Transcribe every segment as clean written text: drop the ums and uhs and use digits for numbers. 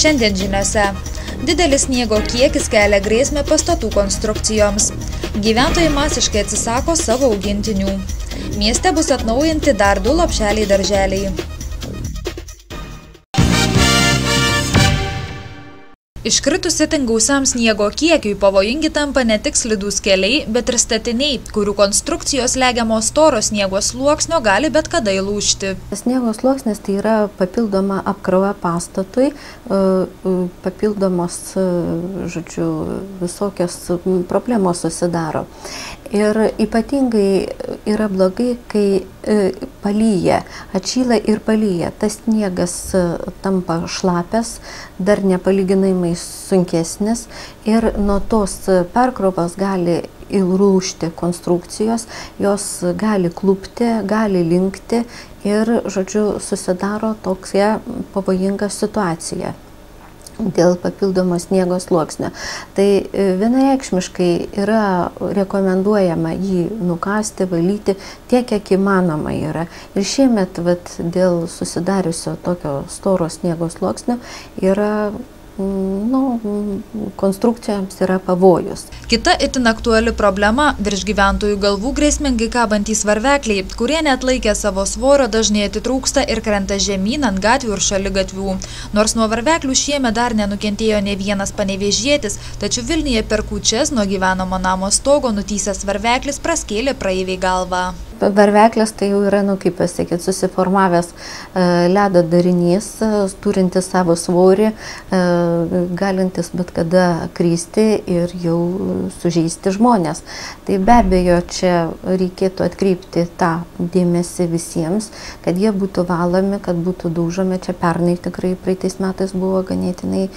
Šiandien žiniose. Didelis sniego kiekis kelia grėsmę pastatų konstrukcijoms. Gyventojai masiškai atsisako savo augintinių. Mieste bus atnaujinti dar 2 lopšeliai darželiai. Iškritus itin gausiam sniego kiekiui pavojingi tampa ne tik slidūs keliai, bet ir statiniai, kurių konstrukcijos legiamos storo sniego sluoksnio gali bet kada įlūžti. Sniego sluoksnis tai yra papildoma apkrova pastatui, papildomos, žodžiu, visokios problemos susidaro. Ir ypatingai yra blogai, kai palyja, atšyla ir palyja. Tas sniegas tampa šlapias, dar nepalyginamai sunkesnis ir nuo tos perkrovos gali įlūžti konstrukcijos, jos gali klupti, gali linkti ir, žodžiu, susidaro tokia pavojinga situacija dėl papildomo sniego sluoksnio. Tai vienareikšmiškai yra rekomenduojama jį nukasti, valyti tiek, kiek įmanoma yra. Ir šiemet dėl susidariusio tokio storo sniego sluoksnio yra konstrukcijoms yra pavojus. Kita itin aktuali problema – virš gyventojų galvų grėsmingai kabantys varvekliai, kurie neatlaikė savo svorio, dažnai atitrūksta ir krenta žemyn ant gatvių ir šaligatvių. Nors nuo varveklių šiemet dar nenukentėjo ne vienas panevėžietis, tačiau Vilniuje per kūčias nuo gyvenamo namo stogo nutįsęs varveklis praskėlė praeiviai galvą. Varveklis tai jau yra, kaip pasakyti, susiformavęs ledo darinys, turintis savo svorį, galintis bet kada kristi ir jau sužeisti žmonės. Tai be abejo, čia reikėtų atkreipti tą dėmesį visiems, kad jie būtų valomi, kad būtų daužomi. Čia pernai tikrai praeitais metais buvo ganėtinai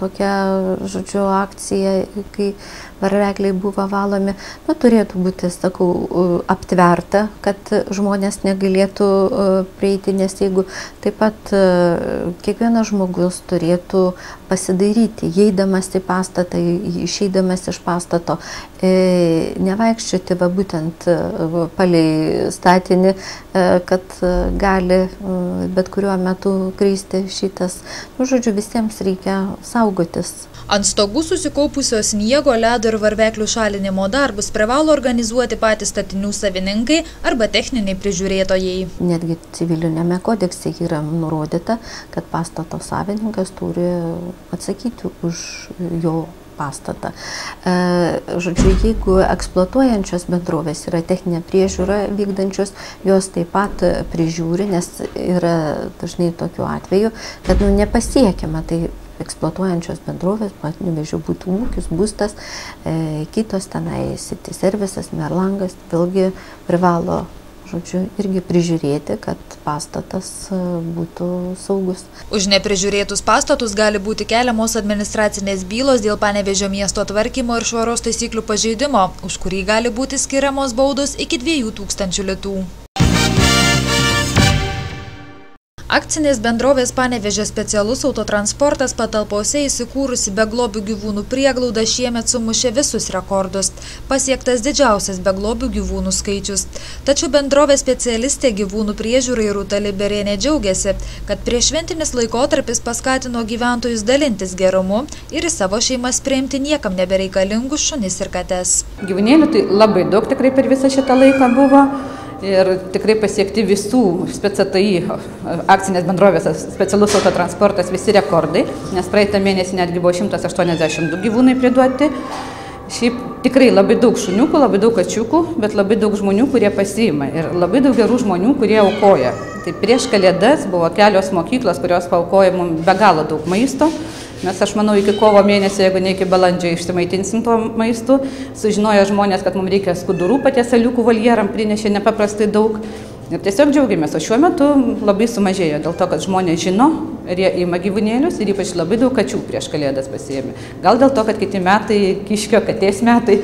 tokia, žodžiu, akcija, kai varvekliai buvo valomi. Turėtų būti, sakau, aptverta, kad žmonės negalėtų prieiti, nes jeigu taip pat kiekvienas žmogus turėtų pasidairyti, įeidamas į pastatą, išeidamas iš pastato, nevaikščioti būtent palei statinį, kad gali bet kuriuo metu kristi šitas. Žodžiu, visiems reikia saugotis. Ant stogų susikaupusio sniego, ledo ir varveklių šalinimo darbus privalo organizuoti patys statinių savininkai arba techniniai prižiūrėtojai. Netgi civilinėme kodekse yra nurodyta, kad pastato savininkas turi atsakyti už jo pastatą. Žodžiu, jeigu eksploatuojančios bendrovės yra techninė priežiūra vykdančios, jos taip pat prižiūri, nes yra dažnai tokių atvejų, kad nepasiekiama. Tai eksploatuojančios bendrovės, Panevėžio butų ūkis, būstas, kitos tenai City Services, Merlangas, vėlgi privalo, žodžiu, irgi prižiūrėti, kad pastatas būtų saugus. Už neprižiūrėtus pastatus gali būti keliamos administracinės bylos dėl Panevėžio miesto tvarkymo ir švaros taisyklių pažeidimo, už kurį gali būti skiriamos baudos iki 2000 litų. Akcinės bendrovės Panevėžio specialus autotransportas patalpose įsikūrusi beglobių gyvūnų prieglauda šiemet sumušė visus rekordus. Pasiektas didžiausias beglobių gyvūnų skaičius. Tačiau bendrovės specialistė gyvūnų priežiūrai Rūta Liberienė džiaugiasi, kad prieššventinis laikotarpis paskatino gyventojus dalintis gerumu ir į savo šeimas priimti niekam nebereikalingus šunis ir kates. Gyvūnėlių tai labai daug tikrai per visą šitą laiką buvo. Ir tikrai pasiekti visų SPCTI akcinės bendrovės specialus autotransportas visi rekordai, nes praeitą mėnesį netgi buvo 182 gyvūnai priduoti. Šiaip tikrai labai daug šuniukų, labai daug kačiukų, bet labai daug žmonių, kurie pasiima ir labai daug gerų žmonių, kurie aukoja. Tai prieš Kalėdas buvo kelios mokyklos, kurios paaukoja mums be galo daug maisto. Mes, aš manau, iki kovo mėnesio, jeigu ne iki balandžio, išsimaitinsim to maistu. Sužinojo žmonės, kad mums reikia skudurų paties aliukų voljeram, prinešė nepaprastai daug. Ir tiesiog džiaugiamės, o šiuo metu labai sumažėjo dėl to, kad žmonės žino ir jie ima gyvūnėlius ir ypač labai daug kačių prieš Kalėdas pasiėmė. Gal dėl to, kad kiti metai kiškio katės metai.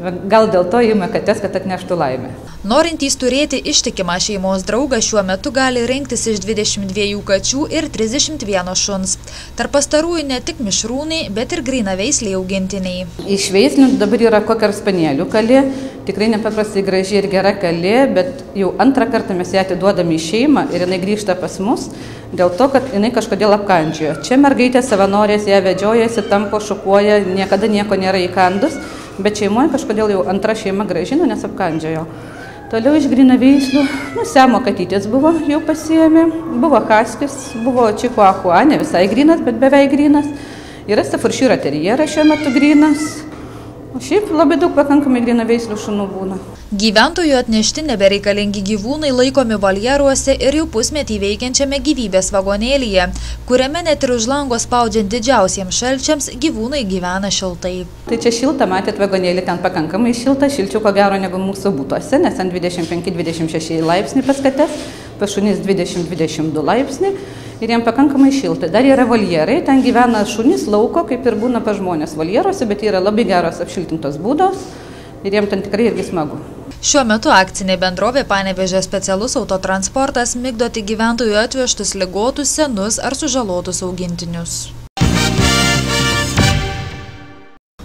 Gal dėl to ima kates, kad atneštų laimę. Norintys turėti ištikimą šeimos draugą šiuo metu gali rinktis iš 22 kačių ir 31 šuns. Tarp pastarųjų ne tik mišrūnai, bet ir grynaveisliai augintiniai. Iš veislių dabar yra Cocker Spanielių kalė, tikrai nepaprastai graži ir gera kalė, bet jau antrą kartą mes ją atiduodame į šeimą ir jinai grįžta pas mus, dėl to, kad jinai kažkodėl apkandžiojo. Čia mergaitė savanorės ją vedžiojasi, tampo, šukuoja, niekada nieko nėra įkandus, bet šeimoje kažkodėl jau antra šeima grąžino, nes apkandžiojo. Toliau iš grynaveislių, Siamo katytės buvo, jau pasiėmė, buvo haskis, buvo Chihuahua, ne visai grynas, bet beveik grynas. Yra Staffordshire terjeras šiuo metu grynas. O šiaip labai daug pakankamai grynaveislių šunų būna. Gyventojų atnešti nebereikalingi gyvūnai laikomi voljeruose ir jau pusmetį veikiančiame gyvybės vagonėlyje, kuriame net ir už lango spaudžiant didžiausiems šalčiams gyvūnai gyvena šiltai. Tai čia šilta, matėt vagonėlį, ten pakankamai šilta, šilčiau ko gero negu mūsų būtuose, nes ant 25-26 laipsnių pas kates, pas šunis 20-22 laipsnių. Ir jiem pakankamai šilta. Dar yra voljerai, ten gyvena šunys lauko, kaip ir būna pas žmonės voljeruose, bet yra labai geros apšiltintos būdos ir jiem ten tikrai irgi smagu. Šiuo metu akcinė bendrovė Panevėžio specialus autotransportas migdo tik gyventojų atvežtus ligotus, senus ar sužalotus augintinius.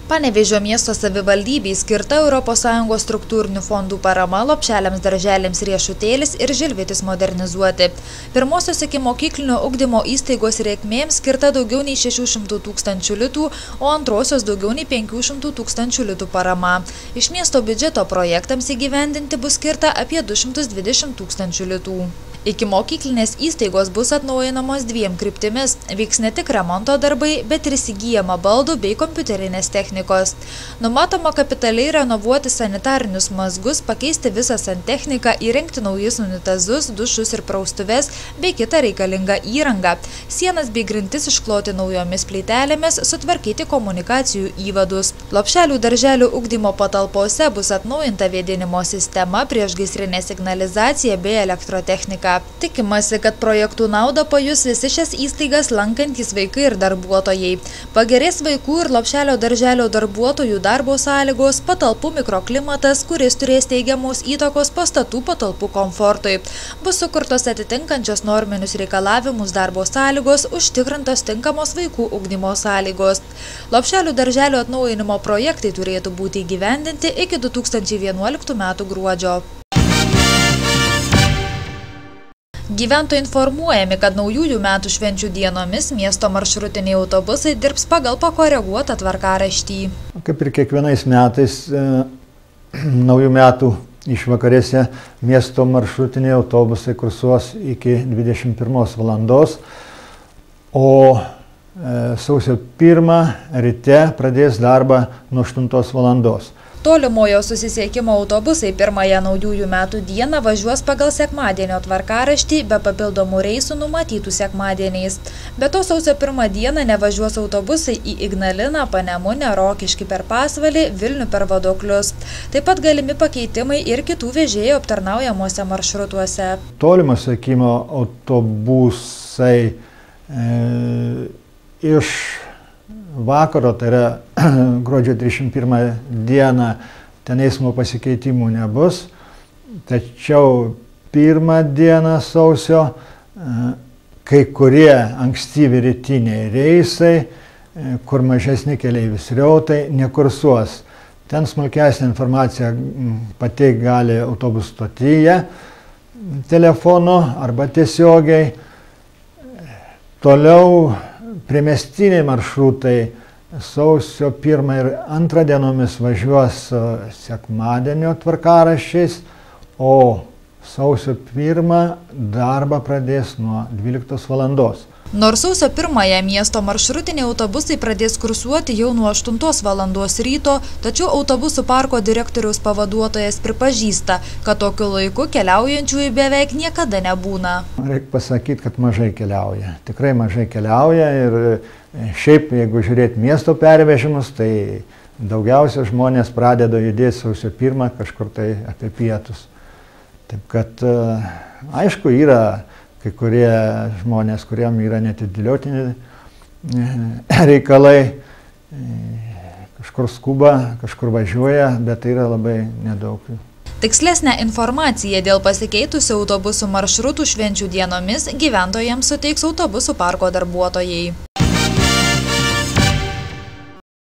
Panevėžio miesto savivaldybei skirta ES struktūrinių fondų parama lopšeliams, darželiams Riešutėlis ir Žilvitis modernizuoti. Pirmosios iki mokyklinio ugdymo įstaigos reikmėms skirta daugiau nei 600 000 litų, o antrosios daugiau nei 500 000 litų parama. Iš miesto biudžeto projektams įgyvendinti bus skirta apie 220 000 litų. Iki mokyklinės įstaigos bus atnaujinamos dviem kryptimis. Vyks ne tik remonto darbai, bet ir įsigyjama baldų bei kompiuterinės technikos. Numatoma kapitaliai renovuoti sanitarinius mazgus, pakeisti visą santechniką, įrengti naujus unitazus, dušus ir praustuves bei kitą reikalingą įrangą. Sienas bei grindis iškloti naujomis plytelėmis, sutvarkyti komunikacijų įvadus. Lopšelių darželių ugdymo patalpose bus atnaujinta vėdinimo sistema, priešgaisrinė signalizacija bei elektrotechnika. Tikimasi, kad projektų naudą pajus visi šias įstaigas lankantys vaikai ir darbuotojai. Pagerės vaikų ir lopšelio darželio darbuotojų darbo sąlygos, patalpų mikroklimatas, kuris turės teigiamos įtakos pastatų patalpų komfortui. Bus sukurtos atitinkančios norminius reikalavimus darbo sąlygos, užtikrintos tinkamos vaikų ugdymo sąlygos. Lopšelių darželio atnaujinimo projektai turėtų būti įgyvendinti iki 2011 metų gruodžio. Gyventojai informuojami, kad naujųjų metų švenčių dienomis miesto maršrutiniai autobusai dirbs pagal pakoreguotą tvarkaraštį. Kaip ir kiekvienais metais naujų metų išvakarėse miesto maršrutiniai autobusai kursuos iki 21 valandos, o sausio 1 ryte pradės darbą nuo 8 valandos. Tolimojo susisiekimo autobusai pirmąją naujųjų metų dieną važiuos pagal sekmadienio tvarkaraštį be papildomų reisų numatytų sekmadieniais. Be to sausio 1 dieną nevažiuos autobusai į Ignaliną, Panemunę, Rokiškį per Pasvalį, Vilnių per Vadoklius. Taip pat galimi pakeitimai ir kitų vežėjų aptarnaujamuose maršrutuose. Tolimo sekimo autobusai iš vakaro, tai yra gruodžio 31 dieną, ten eismo pasikeitimų nebus, tačiau 1 dieną sausio kai kurie ankstyvi rytiniai reisai, kur mažesni keleivių srautai, nekursuos. Ten smulkesnė informacija pateikti gali autobusų stotyje telefonu arba tiesiogiai. Toliau priemiestiniai maršrutai sausio 1 ir 2 dienomis važiuos sekmadienio tvarkaraščiais, o sausio 1 darbą pradės nuo 12 valandos. Nors sausio 1-ąją miesto maršrutiniai autobusai pradės kursuoti jau nuo 8 valandos ryto, tačiau autobusų parko direktoriaus pavaduotojas pripažįsta, kad tokiu laiku keliaujančiųjų beveik niekada nebūna. Reikia pasakyti, kad mažai keliauja. Tikrai mažai keliauja ir šiaip, jeigu žiūrėti miesto pervežimus, tai daugiausia žmonės pradeda judėti sausio 1 kažkur tai apie pietus. Taip kad, aišku, yra kai kurie žmonės, kuriem yra neatidėliotini reikalai, kažkur skuba, kažkur važiuoja, bet tai yra labai nedaug. Tikslesnę informaciją dėl pasikeitusių autobusų maršrutų švenčių dienomis gyventojams suteiks autobusų parko darbuotojai.